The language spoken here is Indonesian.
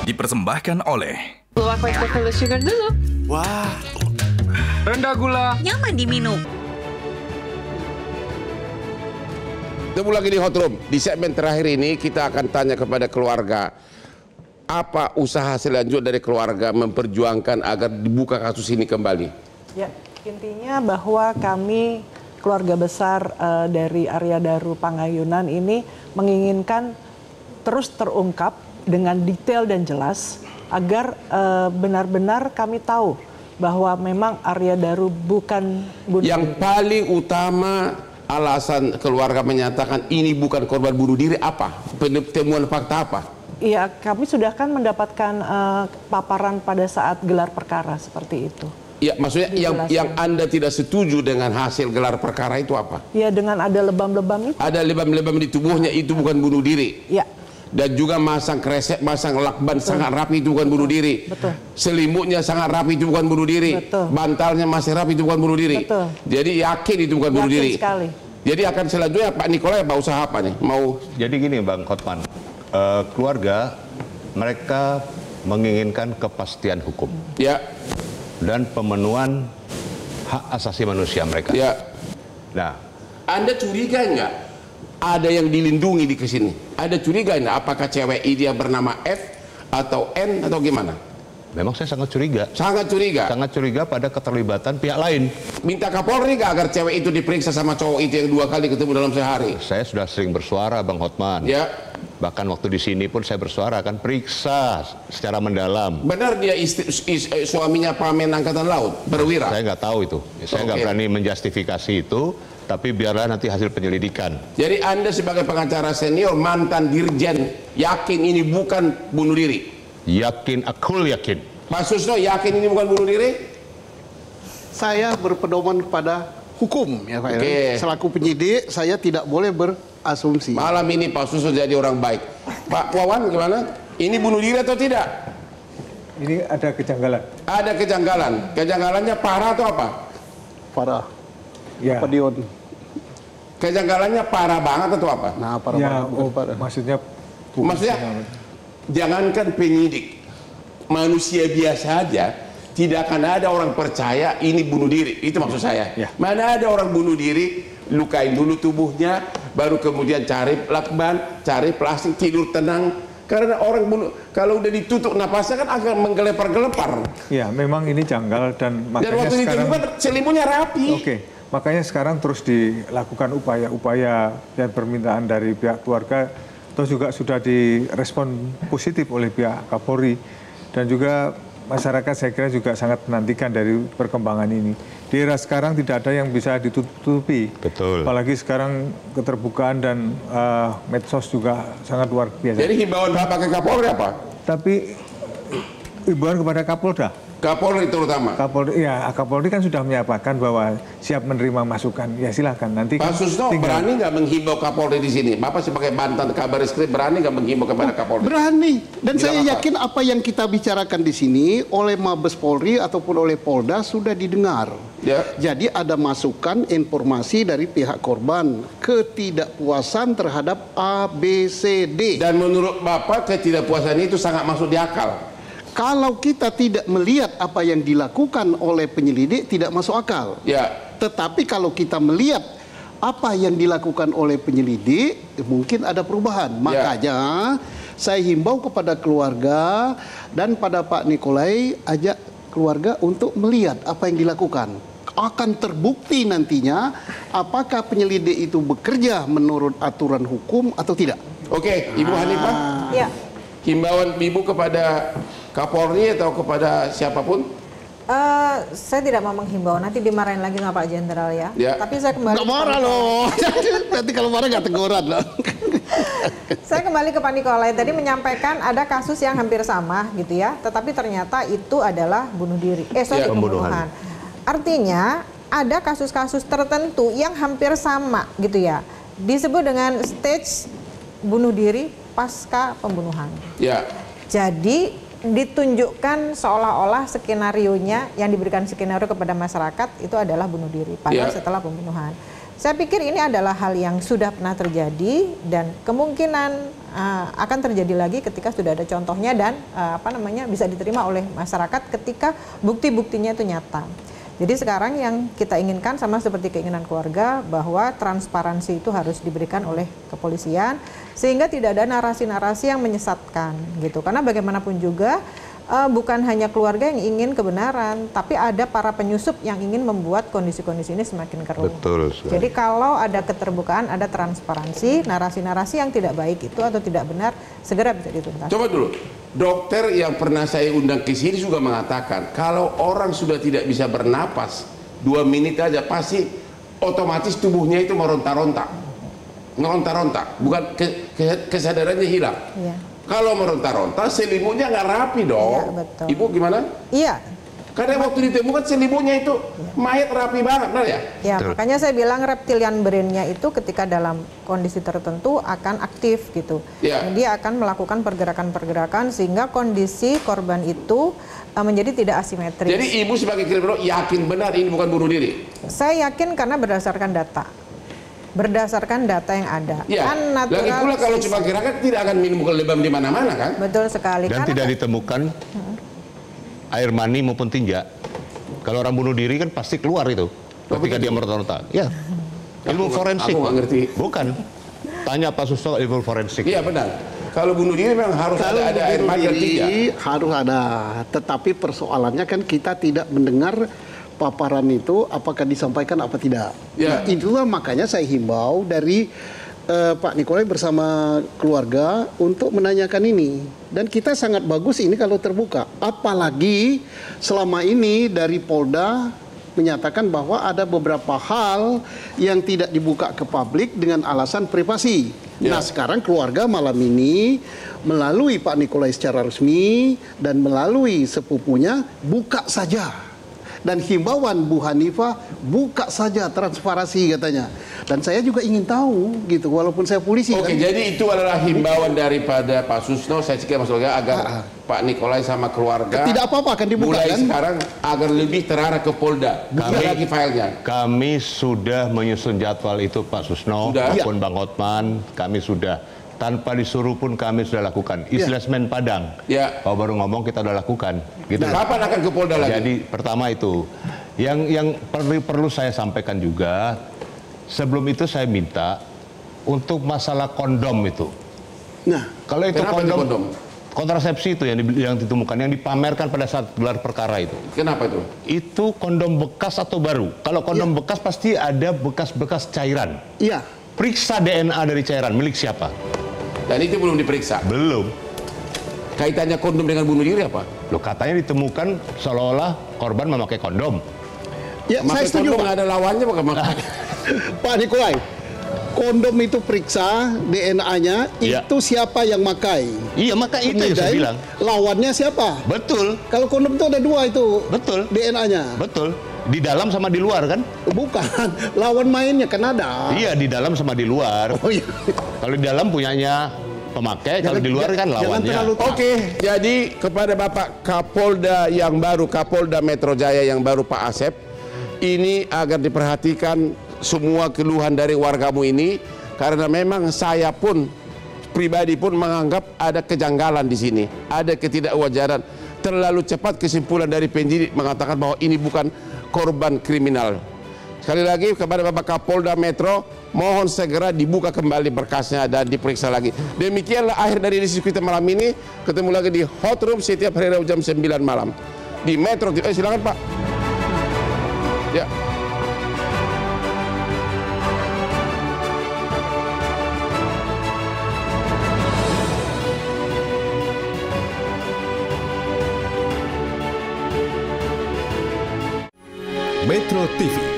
Dipersembahkan oleh Luwak white cocoa sugar dulu. Wah, rendah gula, nyaman diminum. ketemu lagi di Hot Room. Di segmen terakhir ini kita akan tanya kepada keluarga, apa usaha selanjutnya dari keluarga memperjuangkan agar dibuka kasus ini kembali? Ya, intinya bahwa kami keluarga besar dari Arya Daru Pangayunan ini menginginkan terus terungkap dengan detail dan jelas agar benar-benar kami tahu bahwa memang Arya Daru bukan bunuh diri. Yang paling utama alasan keluarga menyatakan ini bukan korban bunuh diri apa? Temuan fakta apa? Iya, kami sudah kan mendapatkan paparan pada saat gelar perkara seperti itu. Ya, maksudnya yang Anda tidak setuju dengan hasil gelar perkara itu apa? Ya, dengan ada lebam-lebam itu. Ada lebam-lebam di tubuhnya, itu bukan bunuh diri. Ya. Dan juga masang kresek, masang lakban sangat rapi, itu bukan bunuh diri. Betul. Selimutnya sangat rapi, itu bukan bunuh diri. Betul. Bantalnya masih rapi, itu bukan bunuh diri. Betul. Jadi yakin itu bukan bunuh diri. Sekali. Jadi akan selanjutnya Pak Nikolai apa usaha apa nih? Mau? Jadi gini Bang Hotman, keluarga mereka menginginkan kepastian hukum. Ya. Dan pemenuhan hak asasi manusia mereka. Ya. Nah, Anda curiga nggak ada yang dilindungi di kesini? Ada curiga nggak apakah cewek ini yang bernama F atau N atau gimana? memang saya sangat curiga. Sangat curiga? Sangat curiga pada keterlibatan pihak lain. Minta Kapolri nggak agar cewek itu diperiksa sama cowok itu yang 2 kali ketemu dalam sehari? Saya sudah sering bersuara Bang Hotman. Ya. Bahkan waktu di sini pun saya bersuara kan periksa secara mendalam. Benar dia suaminya Pamen Angkatan Laut, perwira? Saya nggak tahu itu. Saya nggak berani menjustifikasi itu. Tapi biarlah nanti hasil penyelidikan. Jadi Anda sebagai pengacara senior, mantan dirjen, yakin ini bukan bunuh diri? Yakin, aku yakin. Pak Susno yakin ini bukan bunuh diri? Saya berpedoman kepada hukum ya Pak. Oke. Selaku penyidik saya tidak boleh berasumsi. Malam ini Pak Susno jadi orang baik. Pak Wawan gimana? Ini bunuh diri atau tidak? Ini ada kejanggalan. Ada kejanggalan. Kejanggalannya parah atau apa? Parah. Ya. Apa Dion? Kejanggalannya parah banget atau apa? Nah, parah Ya, banget. Parah. maksudnya jangankan penyidik, manusia biasa aja tidak akan ada orang percaya ini bunuh diri. Itu maksud saya. Ya. Mana ada orang bunuh diri, lukain dulu tubuhnya, baru kemudian cari lakban, cari plastik, tidur tenang. Karena orang bunuh, kalau udah ditutup napasnya kan akan menggelepar-gelepar. Ya, memang ini janggal dan Dan makanya waktu sekarang. ditemukan selimutnya rapi. Oke, makanya sekarang terus dilakukan upaya-upaya dan permintaan dari pihak keluarga, atau juga sudah direspon positif oleh pihak Kapolri, dan juga masyarakat saya kira juga sangat menantikan dari perkembangan ini. Di era sekarang tidak ada yang bisa ditutupi. Betul. Apalagi sekarang keterbukaan dan medsos juga sangat luar biasa. Jadi himbauan Bapak ke Kapolri apa? Tapi himbauan kepada Kapolda. Kapolri terutama. Kapolri kan sudah menyatakan bahwa siap menerima masukan. Ya silahkan nanti. Pak Susno berani nggak menghimbau Kapolri di sini? Bapak sebagai mantan Kabariskrip berani nggak menghimbau kepada Kapolri? Berani. Dan Bilang saya apa? yakin apa yang kita bicarakan di sini oleh Mabes Polri ataupun oleh Polda sudah didengar. Ya. Jadi ada masukan informasi dari pihak korban ketidakpuasan terhadap A, B, C, D. Dan menurut Bapak ketidakpuasan itu sangat masuk di akal. Kalau kita tidak melihat apa yang dilakukan oleh penyelidik tidak masuk akal. Ya. Tetapi kalau kita melihat apa yang dilakukan oleh penyelidik mungkin ada perubahan. Makanya saya himbau kepada keluarga dan pada Pak Nikolai, ajak keluarga untuk melihat apa yang dilakukan. Akan terbukti nantinya apakah penyelidik itu bekerja menurut aturan hukum atau tidak. Oke, Ibu Hanifah. Ya. Himbauan Ibu kepada Kapolri atau kepada siapapun? Saya tidak mau menghimbau, nanti dimarahin lagi sama Pak Jenderal ya. Tapi saya kembali. Nggak marah loh. Nanti kalau marah nggak teguran loh. Saya kembali ke Pak Nikolai tadi menyampaikan ada kasus yang hampir sama gitu ya, tetapi ternyata itu adalah bunuh diri. Pembunuhan. Artinya ada kasus-kasus tertentu yang hampir sama gitu ya, disebut dengan stage bunuh diri pasca pembunuhan. Ya. Jadi ditunjukkan seolah-olah skenarionya yang diberikan skenario kepada masyarakat itu adalah bunuh diri padahal setelah pembunuhan. Saya pikir ini adalah hal yang sudah pernah terjadi dan kemungkinan akan terjadi lagi ketika sudah ada contohnya dan bisa diterima oleh masyarakat ketika bukti-buktinya itu nyata. Jadi sekarang yang kita inginkan sama seperti keinginan keluarga bahwa transparansi itu harus diberikan oleh kepolisian sehingga tidak ada narasi-narasi yang menyesatkan gitu. Karena bagaimanapun juga bukan hanya keluarga yang ingin kebenaran, tapi ada para penyusup yang ingin membuat kondisi-kondisi ini semakin keruh. Betul sekali. Jadi kalau ada keterbukaan, ada transparansi, narasi-narasi yang tidak baik itu atau tidak benar segera bisa dituntaskan. Coba dulu, dokter yang pernah saya undang ke sini juga mengatakan kalau orang sudah tidak bisa bernapas 2 menit aja pasti otomatis tubuhnya itu meronta-ronta, bukan kesadarannya hilang. Iya. Kalau meronta-ronta selimutnya nggak rapi dong. Iya, betul. Ibu gimana? Iya. Karena waktu ditemukan selimutnya itu mayat rapi banget, benar ya? Ya, makanya saya bilang reptilian brain-nya itu ketika dalam kondisi tertentu akan aktif gitu. Ya. Dia akan melakukan pergerakan-pergerakan sehingga kondisi korban itu menjadi tidak asimetris. Jadi ibu sebagai kriminolog yakin benar ini bukan bunuh diri? Saya yakin karena berdasarkan data yang ada. Ya. Kan Lagi pula kalau cuma kira-kira tidak akan minum lebam di mana-mana kan? Betul sekali. Dan tidak ditemukan air mani maupun tinja. Kalau orang bunuh diri kan pasti keluar itu ketika dia meronta-ronta. Ya. Ilmu forensik. Aku nggak ngerti. Bukan. Tanya Pak Susto ilmu forensik. Iya benar. Kalau bunuh diri memang harus ada air mani dan tinja. Harus ada. Tetapi persoalannya kan kita tidak mendengar paparan itu apakah disampaikan apa tidak. Ya. Nah, itulah makanya saya himbau dari Pak Nikolai bersama keluarga untuk menanyakan ini. Dan kita sangat bagus ini kalau terbuka. Apalagi selama ini dari Polda menyatakan bahwa ada beberapa hal yang tidak dibuka ke publik dengan alasan privasi. Nah sekarang keluarga malam ini melalui Pak Nikolai secara resmi dan melalui sepupunya buka saja. Dan himbauan Bu Hanifah buka saja transparansi katanya. Dan saya juga ingin tahu gitu walaupun saya polisi. Oke, kan? jadi itu adalah himbauan daripada Pak Susno, saya cikir Mas Olga agar Pak Nikolai sama keluarga tidak apa-apa akan dibuka mulai kan? sekarang agar lebih terarah ke Polda. Buka lagi filenya. Kami sudah menyusun jadwal itu Pak Susno maupun Bang Hotman. Kami sudah tanpa disuruh pun kami sudah lakukan. Islasmen Padang. Kalau baru ngomong kita sudah lakukan. Gitu. Kapan akan ke Polda lagi? Jadi pertama itu, yang perlu saya sampaikan juga, sebelum itu saya minta untuk masalah kondom itu. Nah, kalau itu kondom? Kontrasepsi itu yang ditemukan, yang dipamerkan pada saat gelar perkara itu. Kenapa itu? Itu kondom bekas atau baru? Kalau kondom bekas pasti ada bekas-bekas cairan. Iya. Periksa DNA dari cairan milik siapa? Dan itu belum diperiksa? Belum. Kaitannya kondom dengan bunuh diri apa? Loh, katanya ditemukan seolah-olah korban memakai kondom. Ya, saya setuju. Kondom nggak ada lawannya Pak Nikolai, kondom itu periksa DNA-nya, itu siapa yang makai. Iya, maka itu yang saya bilang. Lawannya siapa? Betul. Kalau kondom itu ada 2 itu. Betul. DNA-nya. Betul. Di dalam sama di luar kan? Bukan. Lawan mainnya kan ada. Iya, di dalam sama di luar. Oh iya. Kalau di dalam punyanya pemakai, kalau di luar kan lawannya. Oke, jadi kepada Bapak Kapolda yang baru, Kapolda Metro Jaya yang baru Pak Asep, ini agar diperhatikan semua keluhan dari wargamu ini, karena memang saya pun pribadi pun menganggap ada kejanggalan di sini, ada ketidakwajaran. Terlalu cepat kesimpulan dari penyidik mengatakan bahwa ini bukan korban kriminal. Sekali lagi kepada Bapak Kapolda Metro, mohon segera dibuka kembali berkasnya dan diperiksa lagi. Demikianlah akhir dari diskusi kita malam ini. Ketemu lagi di Hot Room setiap hari Rabu jam 9 malam di Metro. Silakan Pak. Ya. Metro TV